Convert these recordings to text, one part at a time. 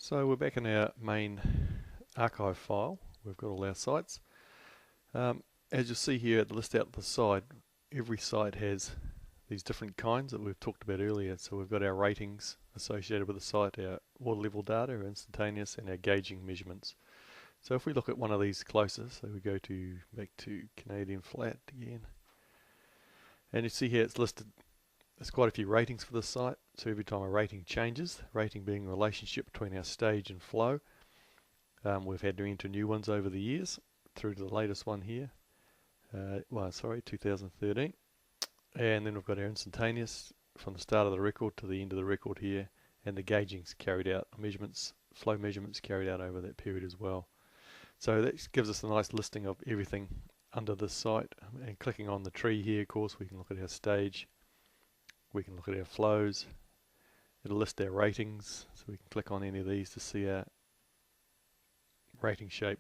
So we're back in our main archive file. We've got all our sites. As you'll see here, the list out the side, every site has these different kinds that we've talked about earlier. So we've got our ratings associated with the site, our water level data, our instantaneous, and our gauging measurements. So if we look at one of these closer, so we go back to Canadian Flat again, and you see here it's listed. There's quite a few ratings for this site, so every time a rating changes, rating being the relationship between our stage and flow, we've had to enter new ones over the years through to the latest one here, 2013, and then we've got our instantaneous from the start of the record to the end of the record here, and the gaugings carried out, measurements, flow measurements carried out over that period as well. So that gives us a nice listing of everything under this site, and clicking on the tree here, of course, we can look at our stage. We can look at our flows. It'll list our ratings, so we can click on any of these to see our rating shape,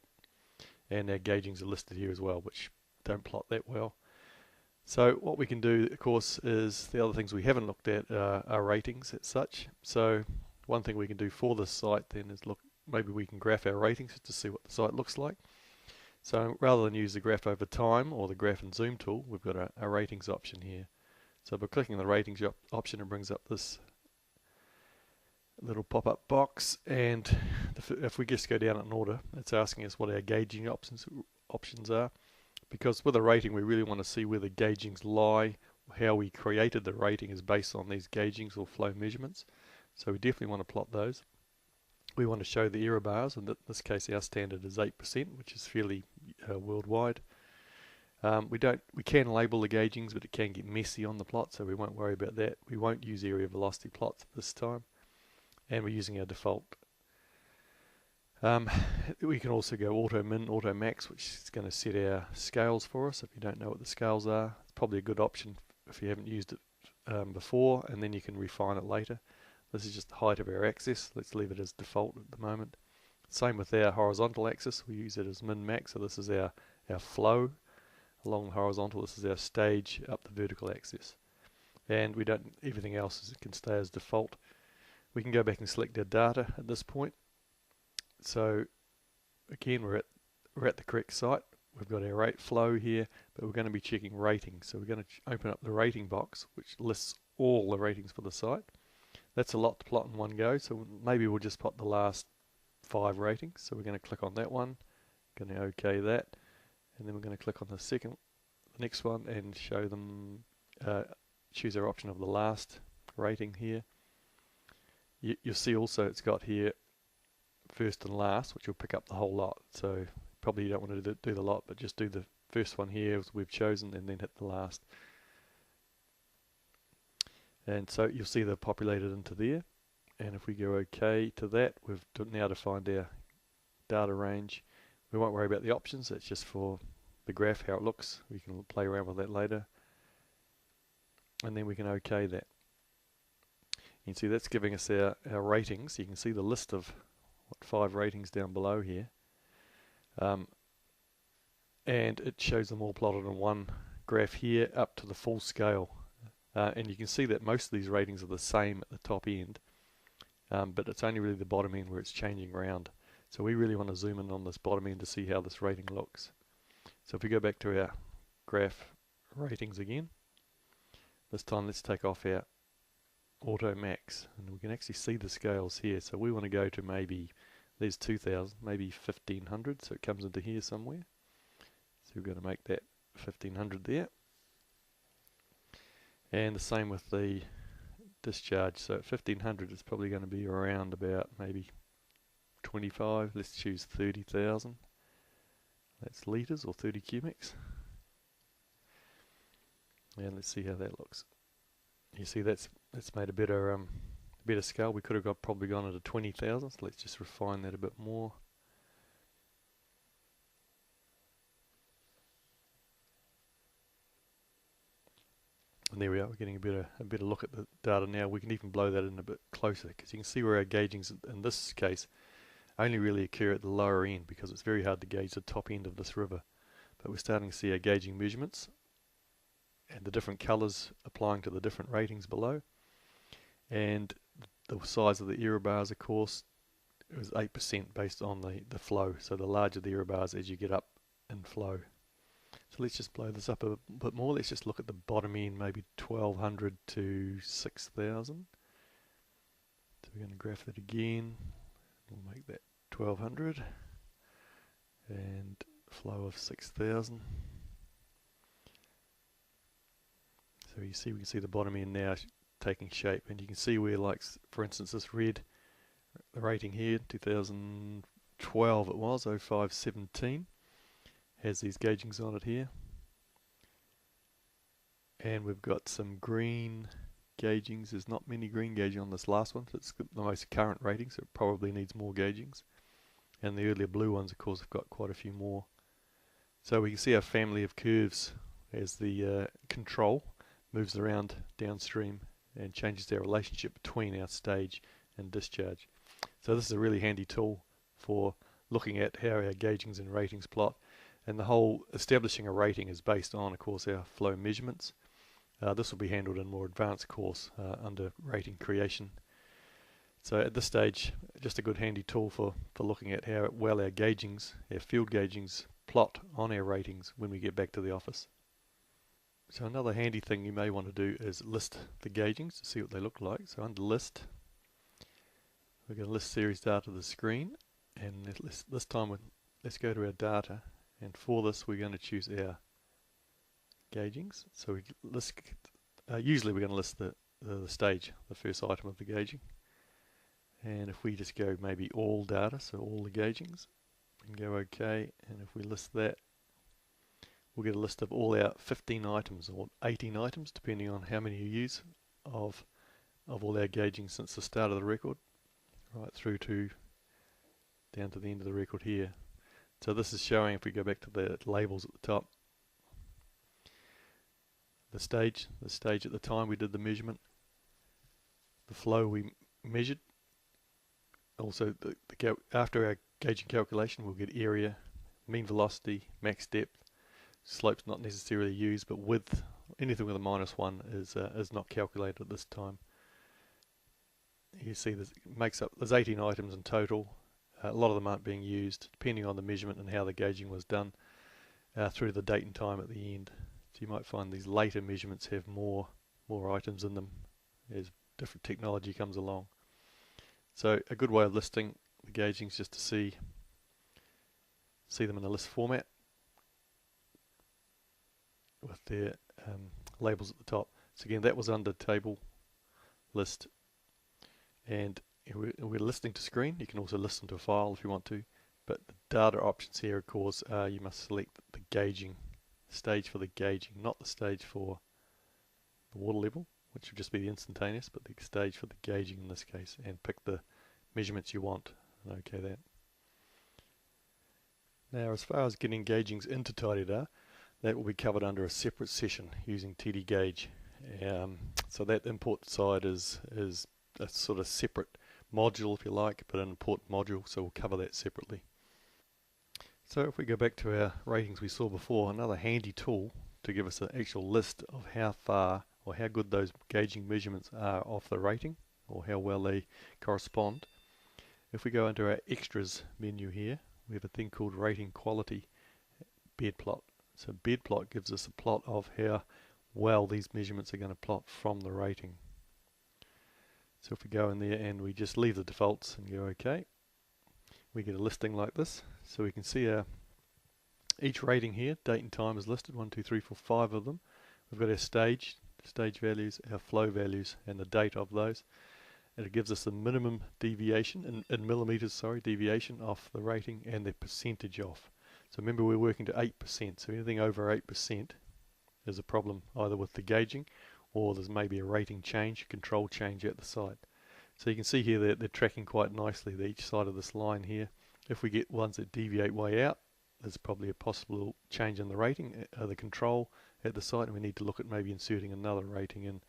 and our gaugings are listed here as well, which don't plot that well. So what we can do, of course, is the other things we haven't looked at are ratings as such. So one thing we can do for this site then is look, maybe we can graph our ratings to see what the site looks like. So rather than use the graph over time or the graph and zoom tool, we've got a ratings option here. So by clicking the ratings option, it brings up this little pop-up box, and if we just go down in order, it's asking us what our gauging options are. Because with a rating, we really want to see where the gaugings lie. How we created the rating is based on these gaugings or flow measurements. So we definitely want to plot those. We want to show the error bars, and in this case our standard is 8%, which is fairly worldwide. We can label the gaugings, but it can get messy on the plot, so we won't worry about that. We won't use area velocity plots this time, and we're using our default. We can also go auto min, auto max, which is going to set our scales for us. If you don't know what the scales are, it's probably a good option if you haven't used it before, and then you can refine it later. This is just the height of our axis. Let's leave it as default at the moment. Same with our horizontal axis. We use it as min max, so this is our flow along the horizontal. This is our stage up the vertical axis, and we don't, everything else can stay as default. We can go back and select our data at this point. So again, we're at the correct site. We've got our rate flow here, but we're going to be checking ratings. So we're going to open up the rating box, which lists all the ratings for the site. That's a lot to plot in one go, so maybe we'll just plot the last 5 ratings. So we're going to click on that one, going to OK that, and then we're going to click on the next one and show them, choose our option of the last rating here. You'll see also it's got here first and last, which will pick up the whole lot. So probably you don't want to do the lot, but just do the first one here as we've chosen, and then hit the last. And so you'll see they're populated into there. And if we go OK to that, we've now defined our data range. We won't worry about the options, that's just for the graph, how it looks. We can play around with that later. And then we can OK that. You can see that's giving us our ratings. You can see the list of 5 ratings down below here. And it shows them all plotted on one graph here up to the full scale. And you can see that most of these ratings are the same at the top end, but it's only really the bottom end where it's changing around. So we really want to zoom in on this bottom end to see how this rating looks. So if we go back to our graph ratings again, this time let's take off our auto max, and we can actually see the scales here. So we want to go to maybe, there's 2000, maybe 1500, so it comes into here somewhere. So we're going to make that 1500 there. And the same with the discharge. So at 1500 it's probably going to be around about maybe 25. Let's choose 30,000. That's litres or 30 cubics. And let's see how that looks. You see that's made a better scale. We could have probably gone into 20,000. So let's just refine that a bit more. And there we are, we're getting a better look at the data now. We can even blow that in a bit closer, because you can see where our gaugings in this case only really occur at the lower end, because it's very hard to gauge the top end of this river. But we're starting to see our gauging measurements and the different colours applying to the different ratings below. And the size of the error bars, of course, it was 8% based on the flow. So the larger the error bars as you get up in flow. So let's just blow this up a bit more. Let's just look at the bottom end, maybe 1200 to 6000. So we're going to graph that again. We'll make that 1200 and flow of 6000. So you see, we can see the bottom end now taking shape, and you can see where, like, for instance, this red, the rating here, 2012 it was, 0517, has these gaugings on it here. And we've got some green gaugings. There's not many green gauging on this last one, so it's the most current rating, so it probably needs more gaugings. And the earlier blue ones, of course, have got quite a few more. So we can see our family of curves as the control moves around downstream and changes their relationship between our stage and discharge. So this is a really handy tool for looking at how our gaugings and ratings plot. And the whole establishing a rating is based on, of course, our flow measurements. This will be handled in a more advanced course under rating creation. So at this stage, just a good handy tool for looking at how well our gaugings, our field gaugings, plot on our ratings when we get back to the office. So another handy thing you may want to do is list the gaugings to see what they look like. So under list, we're going to list series data to the screen, and this time let's go to our data, and for this we're going to choose our gaugings. So we list, usually we're going to list the stage, the first item of the gauging. And if we just go maybe all data, so all the gaugings, and go OK, and if we list that, we'll get a list of all our 15 items or 18 items, depending on how many you use, of all our gauging since the start of the record, right through to down to the end of the record here. So this is showing, if we go back to the labels at the top, the stage at the time we did the measurement, the flow we measured. Also, after our gauging calculation, we'll get area, mean velocity, max depth. Slope's not necessarily used, but width, anything with a -1 is not calculated at this time. You see this makes up, there's 18 items in total. A lot of them aren't being used, depending on the measurement and how the gauging was done, through the date and time at the end. So you might find these later measurements have more items in them as different technology comes along. So a good way of listing the gaugings just to see them in a list format with their labels at the top. So again, that was under table list, and we're listing to screen. You can also list them to a file if you want to, but the data options here, of course, you must select the gauging stage for the gauging, not the stage for the water level, which would just be the instantaneous, but the stage for the gauging in this case, and pick the measurements you want, and OK that. Now, as far as getting gaugings into TIDEDA, that will be covered under a separate session using TD Gauge. So that import side is a sort of separate module, if you like, but an import module, so we'll cover that separately. So if we go back to our ratings we saw before, another handy tool to give us an actual list of how far or how good those gauging measurements are off the rating, or how well they correspond. If we go into our extras menu here, we have a thing called rating quality bed plot. So bed plot gives us a plot of how well these measurements are going to plot from the rating. So if we go in there and we just leave the defaults and go OK, we get a listing like this. So we can see each rating here, date and time is listed, 1, 2, 3, 4, 5 of them. We've got our stage values, our flow values, and the date of those. And it gives us the minimum deviation, in millimeters, deviation off the rating, and the percentage off. So remember, we're working to 8%, so anything over 8% is a problem either with the gauging, or there's maybe a rating change, control change at the site. So you can see here that they're tracking quite nicely each side of this line here. If we get ones that deviate way out, there's probably a possible change in the rating, the control at the site, and we need to look at maybe inserting another rating in.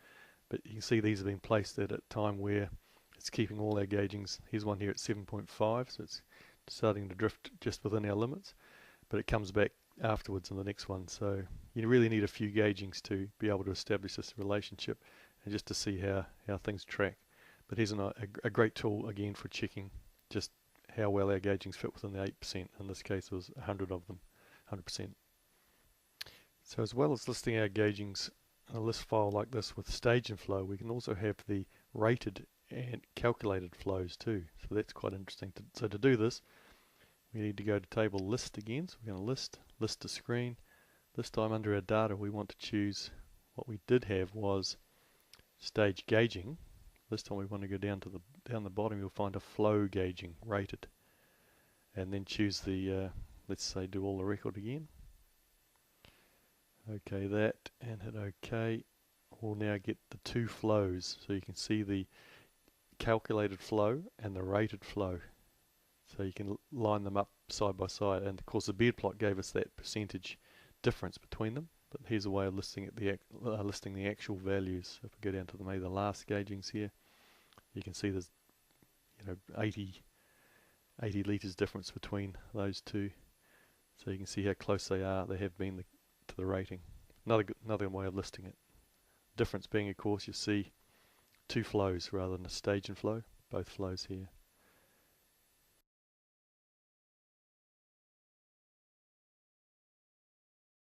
But you can see these have been placed at a time where it's keeping all our gaugings. Here's one here at 7.5, so it's starting to drift just within our limits, but it comes back afterwards in the next one. So you really need a few gaugings to be able to establish this relationship and just to see how things track. But here's a great tool again for checking just how well our gaugings fit within the 8%. In this case it was 100 of them, 100%. So as well as listing our gaugings in a list file like this with stage and flow, we can also have the rated and calculated flows too. So that's quite interesting. So to do this, we need to go to table list again. So we're going to list to screen. This time under our data we want to choose, what we did have was stage gauging. This time we want to go down to down the bottom. You'll find a flow gauging rated, and then choose the let's say do all the record again. Okay, that, and hit OK. We'll now get the two flows, so you can see the calculated flow and the rated flow. So you can line them up side by side, and of course the beard plot gave us that percentage difference between them. But here's a way of listing the actual values. So if we go down to maybe the last gaugings here, you can see there's 80 litres difference between those two. So you can see how close they have been to the rating. Another way of listing it. Difference being, of course, you see two flows rather than a stage and flow, both flows here.